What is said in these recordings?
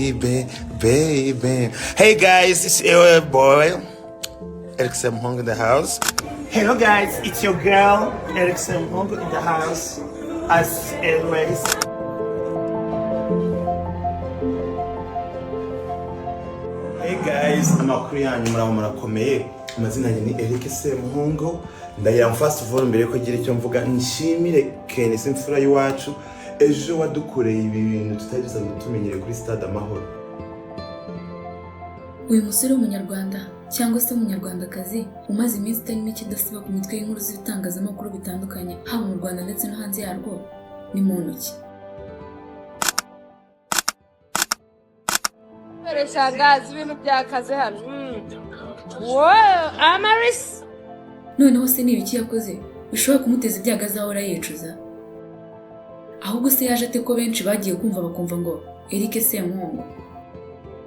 Baby. Hey guys, it's your boy, Erickson Hong in the house. Hello guys, it's your girl, Erickson Hong in the house, as always. Hey guys, amakuru yanyu murakomeye. Amazina yanjye ni Eric Semuhungu. Ndagira first of all mbere ko gira icyo mvuga nshimire Kenesi imfura y'iwacu ejo wadukoreye ibi bintu tutariza gutumenyere kuri Stade Amahoro. Uyu musore w'umunyarwanda cyangwa se w'umunyarwandakazi umaze iminsi itari mike idasiba ku mitwe y'inkuru z'ibitangazamakuru bitandukanye haba mu Rwanda ndetse no hanze yarwo ni muntu ki? Shangazi ibintu byakaze hano. Amaris. Noneho se ni ibiki yakoze bishobora kumuteza ibyago azahora yicuza? Ahubwo se yaje ate ko benshi bagiye kumva bakumva ngo Eric Semuhungu?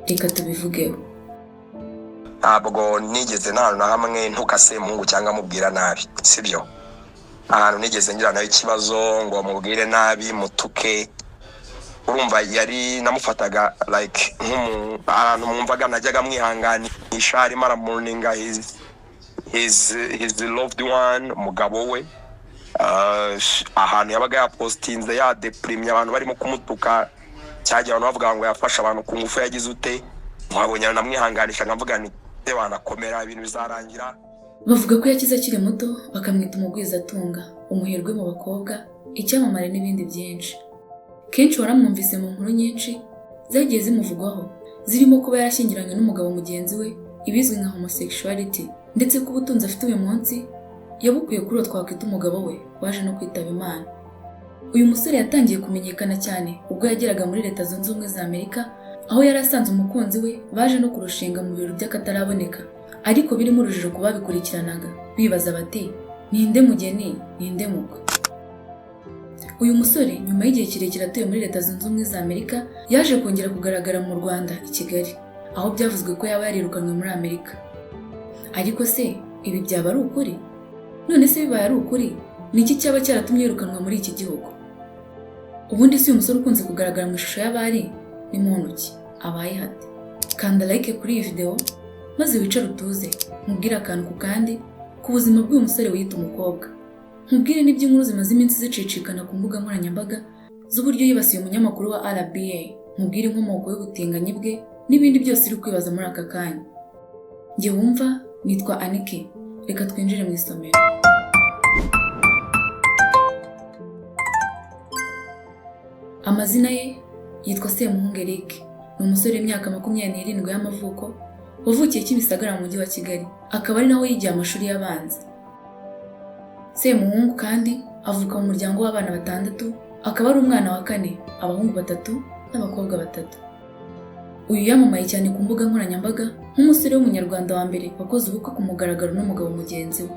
Reka tubivugeho. Ntabwo nigeze na hamwe ntuka Semuhungu cyangwa mubwira nabi, sibyo? Ahantu nigeze ngira nawe ikibazo ngo mubwire nabi mutuke. Urumva yari namufataga like ahantu mwumvaga najyaga mwihanganisha arimo aramuninga his loved one, umugabo we. Ahantu yabaga yapostinze ya deprimye abantu barimo kumutuka cyagiye abantu bavuga ngo yafasha abantu ku ngufu yagize ute, mwabonye namwihanganisha nkavuga ni banakomera ibintu bizarangira. Bavuga ko yakize akiri muto bakamwita umugwiza atunga, umuherwe mu bakobwa, icyamamare n'ibindi byinshi. Kenshi waramwumvise mu nkuru nyinshi zagiye zimuvugwaho zirimo kuba yarashyingiranywe n'umugabo mugenzi we, ibizwi nka homosexuality, ndetse ko ubutunzi afite uyu munsi yabukuye kuri uwo twakwita umugabo we waje no kwitaba Imana. Uyu musore yatangiye kumenyekana cyane ubwo yageraga muri Leta Zunze Ubumwe za Amerika, aho yari asanze umukunzi we baje no kurushinga mu birori by'akataraboneka, ariko birimo urujijo ku babikurikiranaga bibaza bati ninde mugeni ninde mukwe. Uyu musore nyuma y'igihe kirekire atuye muri Leta Zunze Ubumwe za Amerika yaje kongera kugaragara mu Rwanda i Kigali, aho byavuzwe ko yaba yarirukanwe muri Amerika. Ariko se ibi byaba ari ukuri? None se bibaye ari ukuri ni iki cyaba cyaratumye yirukanwa muri iki gihugu? Ubundi si uyu musore ukunze kugaragara mu ishusho y'abari ni muntu ki? Abaye hate? Kanda like kuri iyi video maze wicare utuze mubwire akantu ku kandi ku buzima bw'uyu musore wiyita umukobwa. Mubwire n'iby'inkuru zimaze iminsi zicicikana ku mbuga nkoranyambaga z'uburyo yibasiye umunyamakuru wa RBA. Mubwire inkomoko y'ubutinganyi bwe n'ibindi byose uri kwibaza muri aka kanya. Njye wumva nitwa Anike, reka twinjire mu isomero. Amazina ye yitwa Semuhungu Eric, ni umusore w'imyaka 27 y'amavuko wavukiye Kimisagara mu mujyi wa Kigali, akaba ari naho yigiye amashuri y'abanza. Semuhungu kandi avuka mu muryango w'abana 6, akaba ari umwana wa 4, abahungu 3 n'abakobwa 3. Uyu yamamaye cyane ku mbuga nkoranyambaga nk'umusore w'umunyarwanda wa mbere wakoze ubukwe ku mugaragaro n'umugabo mugenzi we.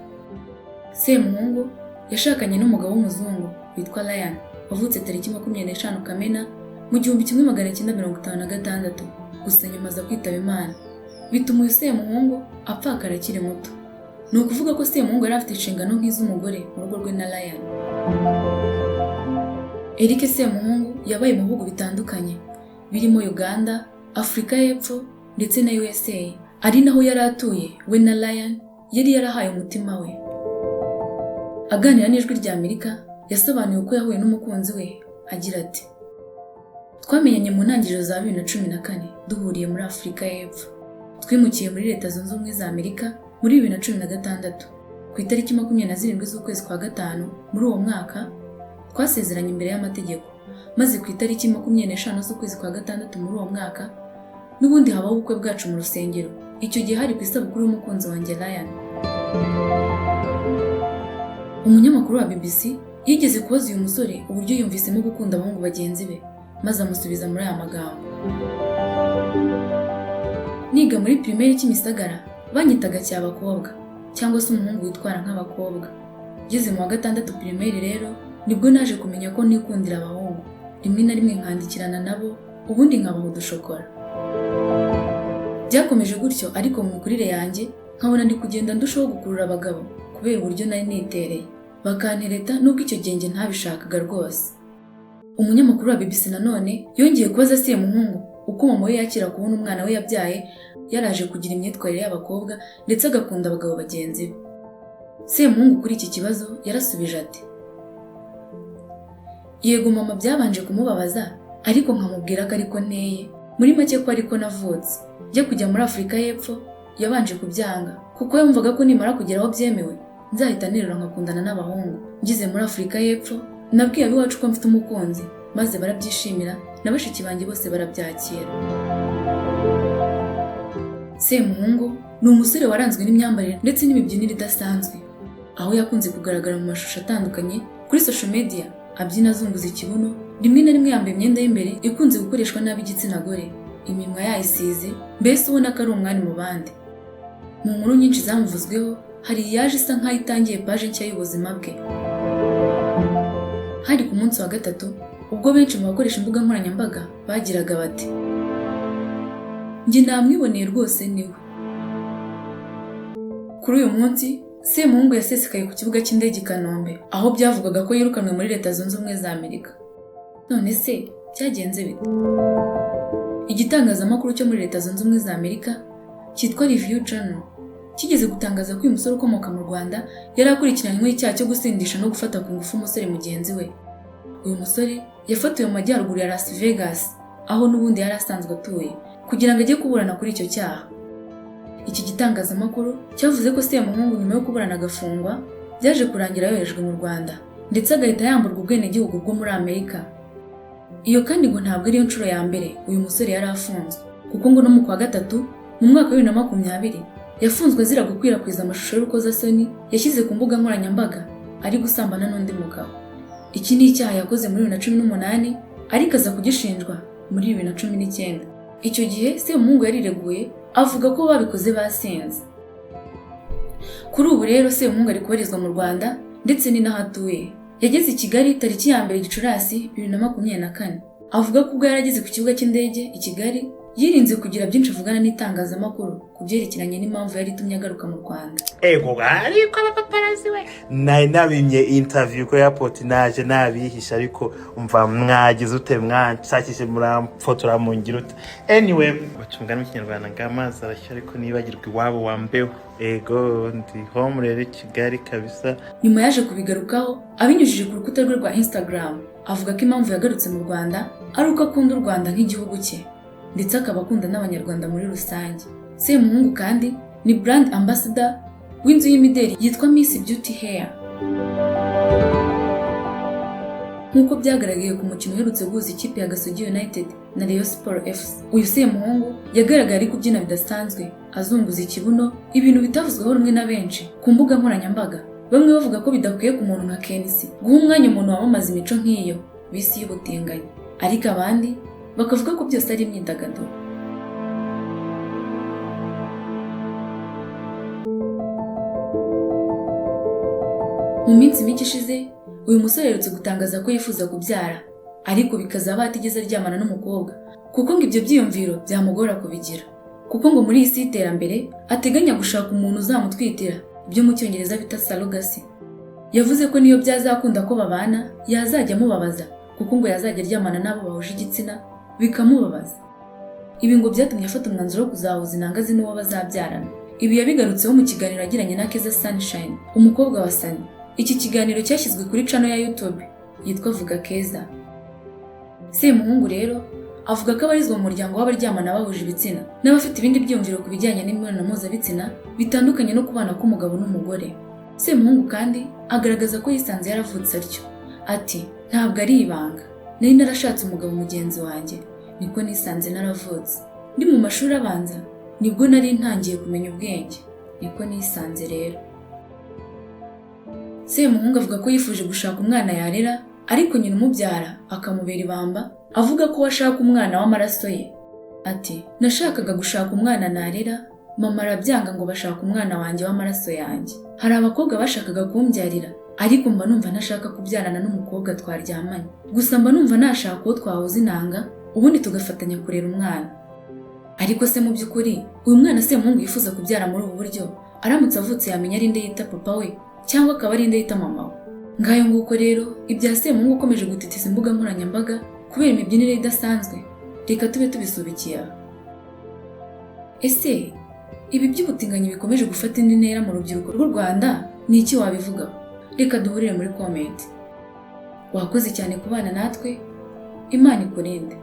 Semuhungu yashakanye n'umugabo w'umuzungu witwa Ryan, wavutse tariki 25 Kamena mu 1956, gusa nyuma aza kwitaba Imana, bituma uyu Semuhungu apfakara akiri muto. Ni ukuvuga ko Semuhungu yari afite inshingano nk'iz'umugore mu rugo rwe na Ryan. Eric Semuhungu yabaye mu bihugu bitandukanye birimo Uganda, Afurika y'Epfo ndetse na USA, ari naho yari atuye we na Ryan yari yarahaye umutima we. Aganira n'Ijwi rya Amerika yasobanuye uko yahuye n'umukunzi we agira ati: twamenyanye mu ntangiriro za 2014 duhuriye muri Afurika y'Epfo. Twimukiye muri Leta Zunze Ubumwe za Amerika muri 2016 ku itariki 27 z'ukwezi kwa gatanu. Muri uwo mwaka twasezeranye imbere y'amategeko, maze ku itariki 25 z'ukwezi kwa gatandatu muri uwo mwaka n'ubundi habaho ubukwe bwacu mu rusengero. Icyo gihe hari ku isabukuru y'umukunzi wanjye Ryan. Umunyamakuru wa BBC yigeze kubaza uyu musore uburyo yumvisemo gukunda abahungu bagenzi be, maze amusubiza muri aya magambo: niga muri primaire Kimisagara banyitaga cy'abakobwa cyangwa se umuhungu witwara nk'abakobwa. Ngeze mu wa 6 primaire rero nibwo naje kumenya ko nikundira abahungu, rimwe na rimwe nkandikirana nabo ubundi nkabaho udushokora. Byakomeje gutyo, ariko mu mikurire yanjye nkabona ndi kugenda ndushaho gukurura abagabo kubera uburyo nari nitereye, bakantereta nubwo icyo gihe njye ntabishakaga rwose. Umunyamakuru wa BBC nanone yongeye kubaza Semuhungu uko mama we yakira kubona umwana we yabyaye yaraje kugira imyitwarire y'abakobwa ndetse agakunda abagabo bagenzi be. Semuhungu kuri iki kibazo yarasubije ati, yego mama byabanje kumubabaza ariko nkamubwira ko ariko nteye, muri make ko ariko navutse. Njya kujya muri Afurika y'Epfo yabanje kubyanga kuko yumvaga ko nimara kugera aho byemewe nzahita nirura nkakundana n'abahungu. Ngeze muri Afurika y'Epfo nabwiye abiwacu ko mfite umukunzi maze barabyishimira na bashiki banjye bose barabyakira. Semuhungu ni umusore waranzwe n'imyambarire ndetse n'imibyinire idasanzwe, aho yakunze kugaragara mu mashusho atandukanye kuri social media abyina azunguza ikibuno, rimwe na rimwe yambaye imyenda y'imbere ikunze gukoreshwa n'ab'igitsina gore, iminwa yayisize, mbese ubona ko ari umwari mu bandi. Mu nkuru nyinshi zamuvuzweho hari iyaje isa nk'aho itangiye paje nshya y'ubuzima bwe. Hari ku munsi wa gatatu ubwo benshi mu bakoresha imbuga nkoranyambaga bagiraga bati, njye namwiboneye rwose niwe. Kuri uyu munsi Semuhungu yasesekaye ku kibuga cy'indege i Kanombe, aho byavugaga ko yirukanwe muri Leta Zunze Ubumwe za Amerika. None se byagenze bite? Igitangazamakuru cyo muri Leta Zunze Ubumwe za Amerika cyitwa Review Journal kigeze gutangaza ko uyu musore ukomoka mu Rwanda yari akurikiranyweho icyaha cyo gusindisha no gufata ku ngufu umusore mugenzi we. Uyu musore yafatiwe mu majyaruguru ya Las Vegas, aho n'ubundi yari asanzwe atuye, kugira ngo ajye kuburana kuri icyo cyaha. Iki gitangazamakuru cyavuze ko Semuhungu nyuma yo kuburana agafungwa byaje kurangira yoherejwe mu Rwanda ndetse agahita yamburwa ubwenegihugu bwo muri Amerika. Iyo kandi ngo ntabwo ariyo nshuro ya mbere uyu musore yari afunzwe, kuko ngo no mu kwa gatatu mu mwaka wa 2020 yafunzwe azira gukwirakwiza amashusho y'urukozasoni yashyize ku mbuga nkoranyambaga ari gusambana n'undi mugabo. Iki ni icyaha yakoze muri 2018 ariko aza kugishinjwa muri 2019. Icyo gihe Semuhungu yarireguye avuga ko babikoze basinze. Kuri ubu rero Semuhungu ari kubarizwa mu Rwanda ndetse ni naho atuye. Yageze i Kigali tariki ya 2 Gicurasi 2024. Avuga ko ubwo yarageze ku kibuga cy'indege i Kigali yirinze kugira byinshi avugana n'itangazamakuru ku byerekeranye n'impamvu yari itumye agaruka mu Rwanda. Ego ariko abapaparazi we nabimye interview ko airport naje nabihisha, ariko umva mwagize ute mwanshakishe muramfotora mu ngirute. Anyway bacungana mu Kinyarwanda ngamazi arashya ariko nibagirwa iwabo wambeho. Ego ndi home rero Kigali kabisa. Nyuma yaje kubigarukaho abinyujije ku rukuta rwe rwa Instagram, avuga ko impamvu yagarutse mu Rwanda ari uko akunda u Rwanda nk'igihugu cye ndetse akaba akunda n'abanyarwanda muri rusange. Semuhungu kandi ni brand ambassador w'inzu y'imideli yitwa Miss Beauty Hair. Nk'uko byagaragaye ku mukino uherutse guhuza ikipe ya Gasogi United na Rayon Sport FC, uyu Semuhungu yagaragaye ari kubyina bidasanzwe azunguza ikibuno, ibintu bitavuzweho rumwe na benshi ku mbuga nkoranyambaga. Bamwe bavuga ko bidakwiye ku muntu nka Kenisi guha umwanya umuntu wamamaza imico nk'iyo bisi y'ubutinganyi, ariko abandi bakavuga ko byose ari imyidagaduro. Mu minsi mike ishize uyu musore aherutse gutangaza ko yifuza kubyara, ariko bikazaba atigeze aryamana n'umukobwa kuko ngo ibyo byiyumviro byamugora kubigira, kuko ngo muri iyi si y'iterambere ateganya gushaka umuntu uzamutwitira, ibyo mu Cyongereza bita surrogacy. Yavuze ko niyo byazakunda ko babana yazajya amubabaza kuko ngo yazajya aryamana n'abo bahuje igitsina bikamubabaza. Ibi ngo byatumye afata umwanzuro wo kuzahuza inangazi n'uwo bazabyarana. Ibi yabigarutseho mu kiganiro yagiranye na Keza Sunshine, umukobwa wa Sani. Iki kiganiro cyashyizwe kuri channel ya YouTube yitwa Vuga Keza. Semuhungu rero avuga ko abarizwa mu muryango w'abaryamana bahuje ibitsina n'abafite ibindi byiyumviro ku bijyanye n'imibonano mpuzabitsina bitandukanye no kubana k'umugabo n'umugore. Semuhungu kandi agaragaza ko yisanze yaravutse atyo. Ati, ntabwo ari ibanga, nari narashatse umugabo mugenzi wanjye, niko nisanze naravutse. Ndi mu mashuri abanza nibwo nari ntangiye kumenya ubwenge, niko nisanze rero. Semuhungu avuga ko yifuje gushaka umwana yarera, ariko nyina umubyara akamubera ibamba, avuga ko ashaka umwana w'amaraso ye. Ati, nashakaga gushaka umwana narera, mama arabyanga ngo bashaka umwana wanjye w'amaraso yanjye. Hari abakobwa bashakaga kumbyarira, ariko mba numva ntashaka kubyarana n'umukobwa twaryamanye. Gusa mba numva nashaka uwo twahuza inanga, ubundi tugafatanya kurera umwana. Ariko se mu by'ukuri uyu mwana Semuhungu yifuza kubyara muri ubu buryo, aramutse avutse yamenya ari nde yita papa we cyangwa akaba ari nde yita mama we? Ngayo nguko rero ibya Semuhungu ukomeje gutitiza imbuga nkoranyambaga kubera imibyinire idasanzwe reka tube tubisubikiye aha. Ese ibi by'ubutinganyi bikomeje gufata indi ntera mu rubyiruko rw'u Rwanda ni iki wabivugaho? Reka duhurire muri comment. Wakoze cyane kubana natwe, Imana ikurinde.